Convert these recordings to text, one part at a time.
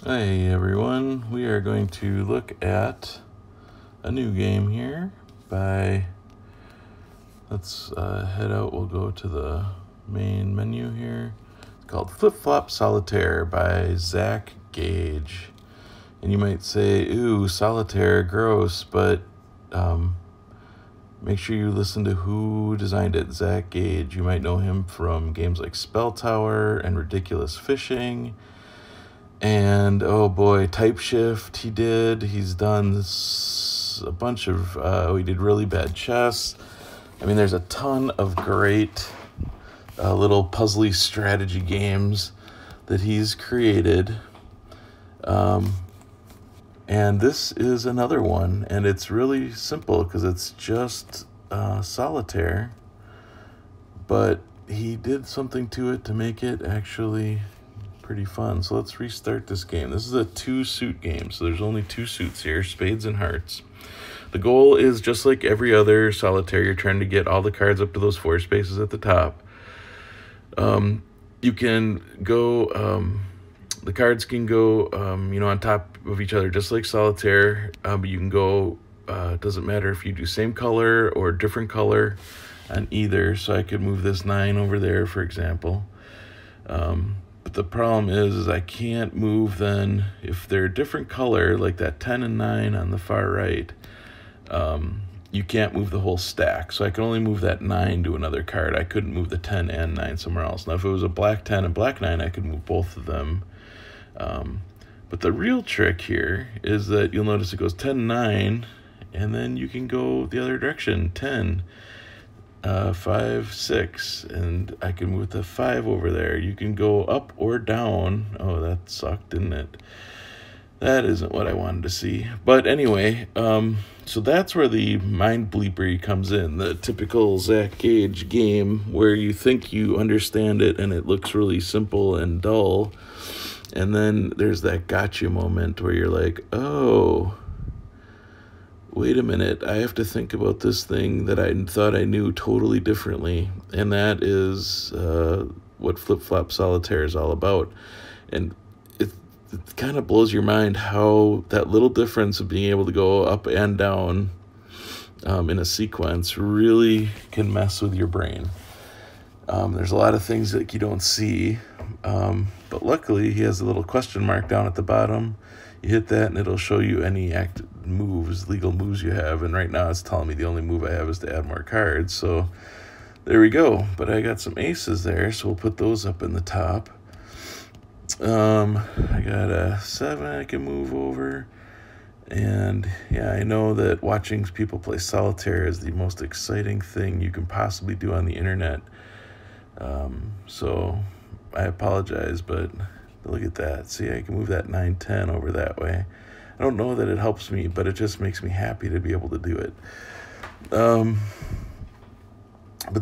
Hey everyone, we are going to look at a new game here let's head out, we'll go to the main menu here. It's called Flipflop Solitaire by Zach Gage. And you might say, ooh, solitaire, gross, but make sure you listen to who designed it, Zach Gage. You might know him from games like Spell Tower and Ridiculous Fishing. And oh boy, Type Shift he's done a bunch of, he did Really Bad Chess. I mean, there's a ton of great little puzzly strategy games that he's created. And this is another one, and it's really simple because it's just solitaire, but he did something to it to make it actually pretty fun. So let's restart this game. This is a 2-suit game, so there's only 2 suits here, spades and hearts. The goal is just like every other solitaire, you're trying to get all the cards up to those 4 spaces at the top. You can go, the cards can go, on top of each other, just like solitaire, but you can go, it doesn't matter if you do same color or different color on either. So I could move this 9 over there, for example. But the problem is I can't move then, if they're a different color, like that 10 and 9 on the far right, you can't move the whole stack. So I can only move that 9 to another card. I couldn't move the 10 and 9 somewhere else. Now, if it was a black 10 and black 9, I could move both of them. But the real trick here is that you'll notice it goes 10, 9, and then you can go the other direction, 10. 5, 6, and I can move the 5 over there. You can go up or down. Oh, that sucked, didn't it? That isn't what I wanted to see. But anyway, so that's where the mind bleepery comes in, the typical Zach Gage game where you think you understand it and it looks really simple and dull. And then there's that gotcha moment where you're like, oh, wait a minute, I have to think about this thing that I thought I knew totally differently. And that is what Flip-Flop Solitaire is all about. And it kind of blows your mind how that little difference of being able to go up and down in a sequence really can mess with your brain. There's a lot of things that you don't see, but luckily he has a little question mark down at the bottom. You hit that and it'll show you any legal moves you have, and right now it's telling me the only move I have is to add more cards, so there we go. But I got some aces there, so we'll put those up in the top. I got a 7 I can move over, and yeah, I know that watching people play solitaire is the most exciting thing you can possibly do on the internet, so I apologize, but look at that. See, I can move that 9, 10 over that way. I don't know that it helps me, but it just makes me happy to be able to do it. But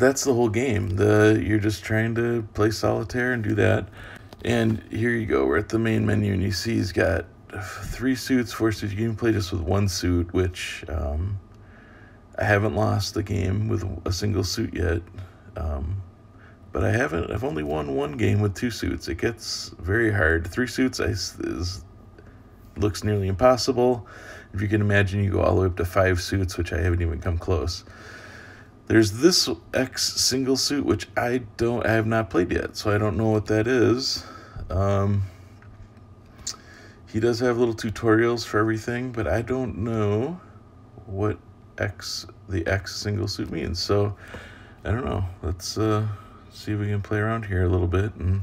that's the whole game. You're just trying to play solitaire and do that. And here you go. We're at the main menu, and you see he's got 3 suits, 4 suits. You can play just with 1 suit, which I haven't lost the game with a single suit yet. But I've only won 1 game with 2 suits. It gets very hard. 3 suits looks nearly impossible. If you can imagine, you go all the way up to 5 suits, which I haven't even come close. There's this X single suit, which I have not played yet, so I don't know what that is. He does have little tutorials for everything, but I don't know what the X single suit means. So I don't know. Let's see if we can play around here a little bit and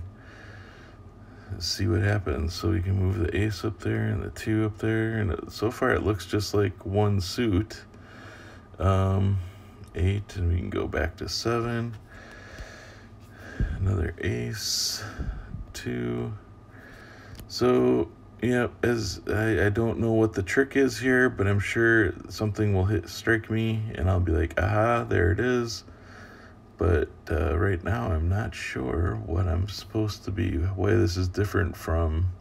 see what happens. So we can move the ace up there and the 2 up there, and so far it looks just like 1 suit. 8, and we can go back to 7. Another ace, 2. So yeah, I don't know what the trick is here, but I'm sure something will strike me and I'll be like, aha, there it is. But right now I'm not sure what I'm supposed to be, why this is different from,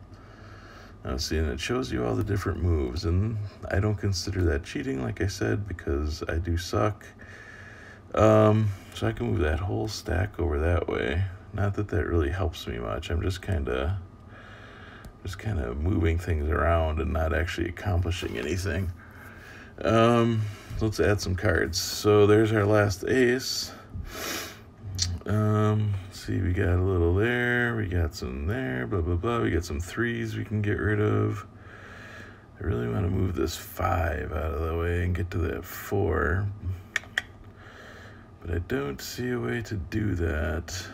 see, and it shows you all the different moves, and I don't consider that cheating, like I said, because I do suck. So I can move that whole stack over that way. Not that that really helps me much. I'm just kind of just kind of moving things around and not actually accomplishing anything. Let's add some cards. So there's our last ace. See, we got a little there, we got some there, blah, blah, blah. We got some threes we can get rid of. I really want to move this 5 out of the way and get to that 4. But I don't see a way to do that.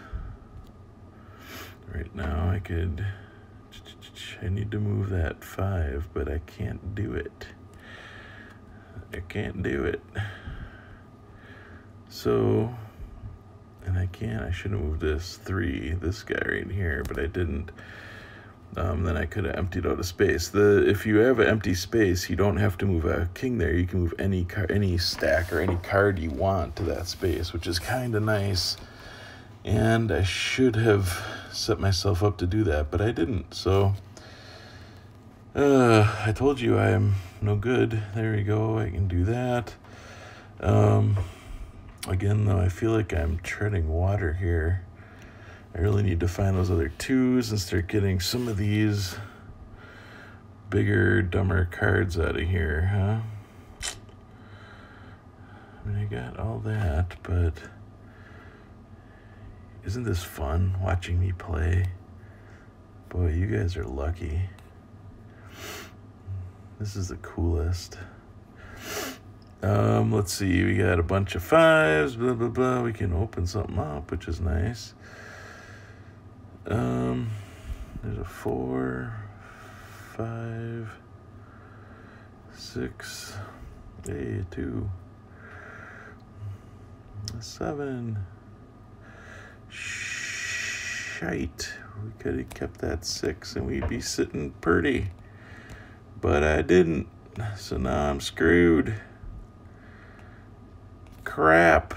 Right now I need to move that 5, but I can't do it. I can't do it. So, and I should have moved this 3, this guy right here, but I didn't. Then I could have emptied out a space. If you have an empty space, you don't have to move a king there. You can move any stack or any card you want to that space, which is kind of nice. And I should have set myself up to do that, but I didn't. So I told you I am no good. There we go. I can do that. Again, though, I feel like I'm treading water here. I really need to find those other 2s and start getting some of these bigger, dumber cards out of here, huh? I mean, I got all that, but isn't this fun watching me play? Boy, you guys are lucky. This is the coolest. Let's see, we got a bunch of 5s, blah, blah, blah. We can open something up, which is nice. There's a 4, 5, 6, 2, 7. Shite. We could have kept that 6 and we'd be sitting pretty. But I didn't. So now I'm screwed. Crap.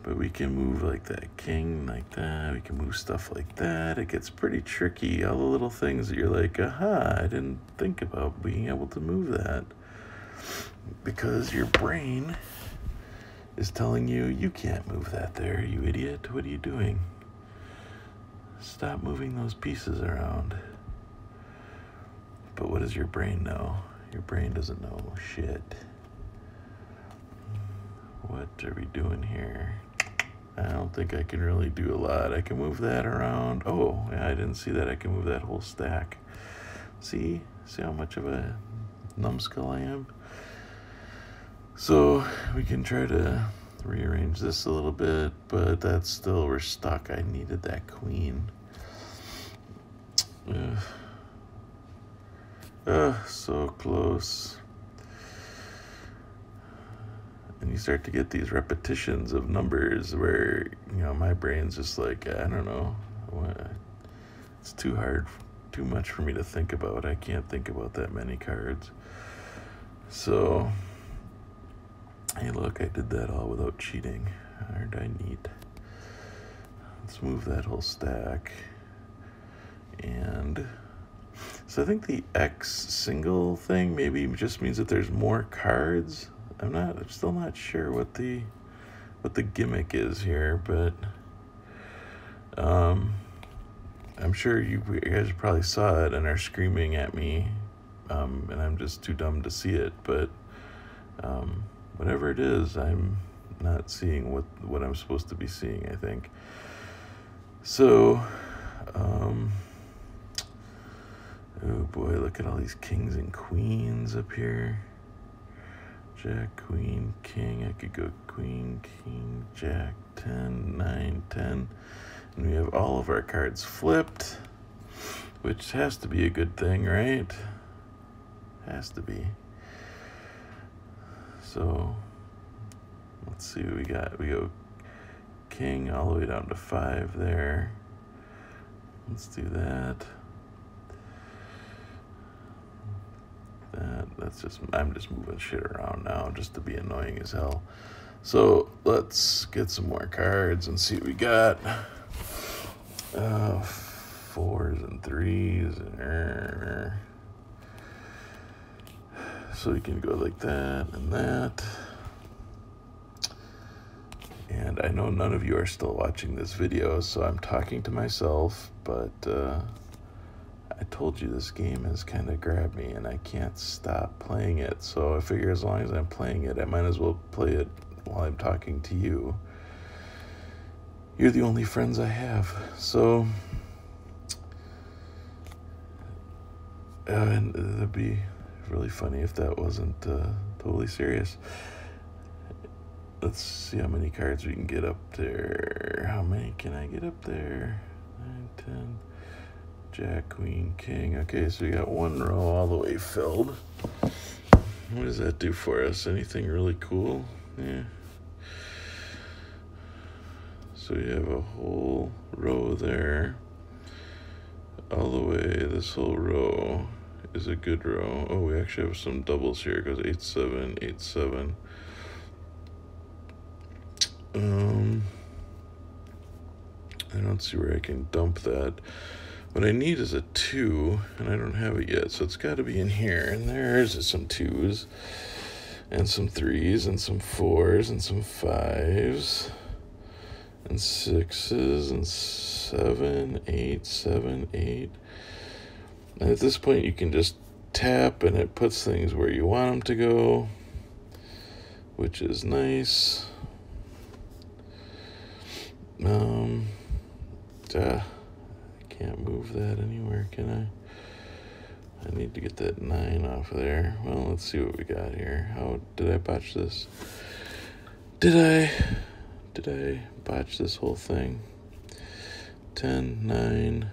But we can move like that king, like that. We can move stuff like that. It gets pretty tricky. All the little things that you're like, aha, I didn't think about being able to move that. Because your brain is telling you, you can't move that there, you idiot. What are you doing? Stop moving those pieces around. But what does your brain know? Your brain doesn't know shit. What are we doing here? I don't think I can really do a lot. I can move that around. Oh, yeah, I didn't see that. I can move that whole stack. See how much of a numbskull I am? So we can try to rearrange this a little bit, but that's still, we're stuck. I needed that queen. So close. And you start to get these repetitions of numbers where, you know, my brain's just like, I don't know. It's too hard, too much for me to think about. I can't think about that many cards. So, hey, look, I did that all without cheating. Aren't I neat? Let's move that whole stack. And so I think the X single thing maybe just means that there's more cards. I'm still not sure what the gimmick is here, but I'm sure you guys probably saw it and are screaming at me, and I'm just too dumb to see it. But whatever it is, I'm not seeing what I'm supposed to be seeing, I think. So, oh boy, look at all these kings and queens up here. Jack, queen, king. I could go queen, king, jack, 10, 9, 10. And we have all of our cards flipped, which has to be a good thing, right? Has to be. So, let's see what we got. We go king all the way down to 5 there. Let's do that. I'm just moving shit around now just to be annoying as hell. So let's get some more cards and see what we got. 4s and 3s. So we can go like that and that. And I know none of you are still watching this video, so I'm talking to myself, but I told you this game has kind of grabbed me and I can't stop playing it. So I figure as long as I'm playing it, I might as well play it while I'm talking to you. You're the only friends I have. So, and it'd be really funny if that wasn't totally serious. Let's see how many cards we can get up there. How many can I get up there? 9, 10, Jack, Queen, King. Okay, so we got one row all the way filled. What does that do for us? Anything really cool? Yeah. So we have a whole row there. All the way, this whole row is a good row. Oh, we actually have some doubles here. It goes 8, 7, 8, 7. I don't see where I can dump that. What I need is a 2, and I don't have it yet, so it's got to be in here. And there's some 2s, and some 3s, and some 4s, and some 5s, and 6s, and 7, 8, 7, 8. And at this point, you can just tap, and it puts things where you want them to go, which is nice. I can't move that anywhere, can I? I need to get that 9 off of there. Well, let's see what we got here. How did I botch this? Did I botch this whole thing? 10, 9,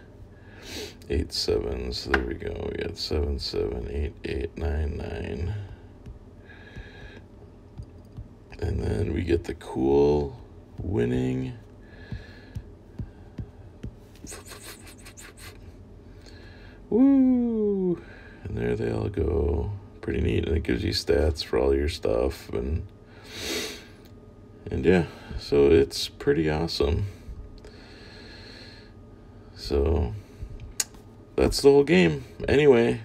8, 7. So there we go. We got 7, 7, 8, 8, 9, 9. And then we get the cool winning. Woo! And there they all go. Pretty neat. And it gives you stats for all your stuff. And yeah, so it's pretty awesome. So that's the whole game. Anyway.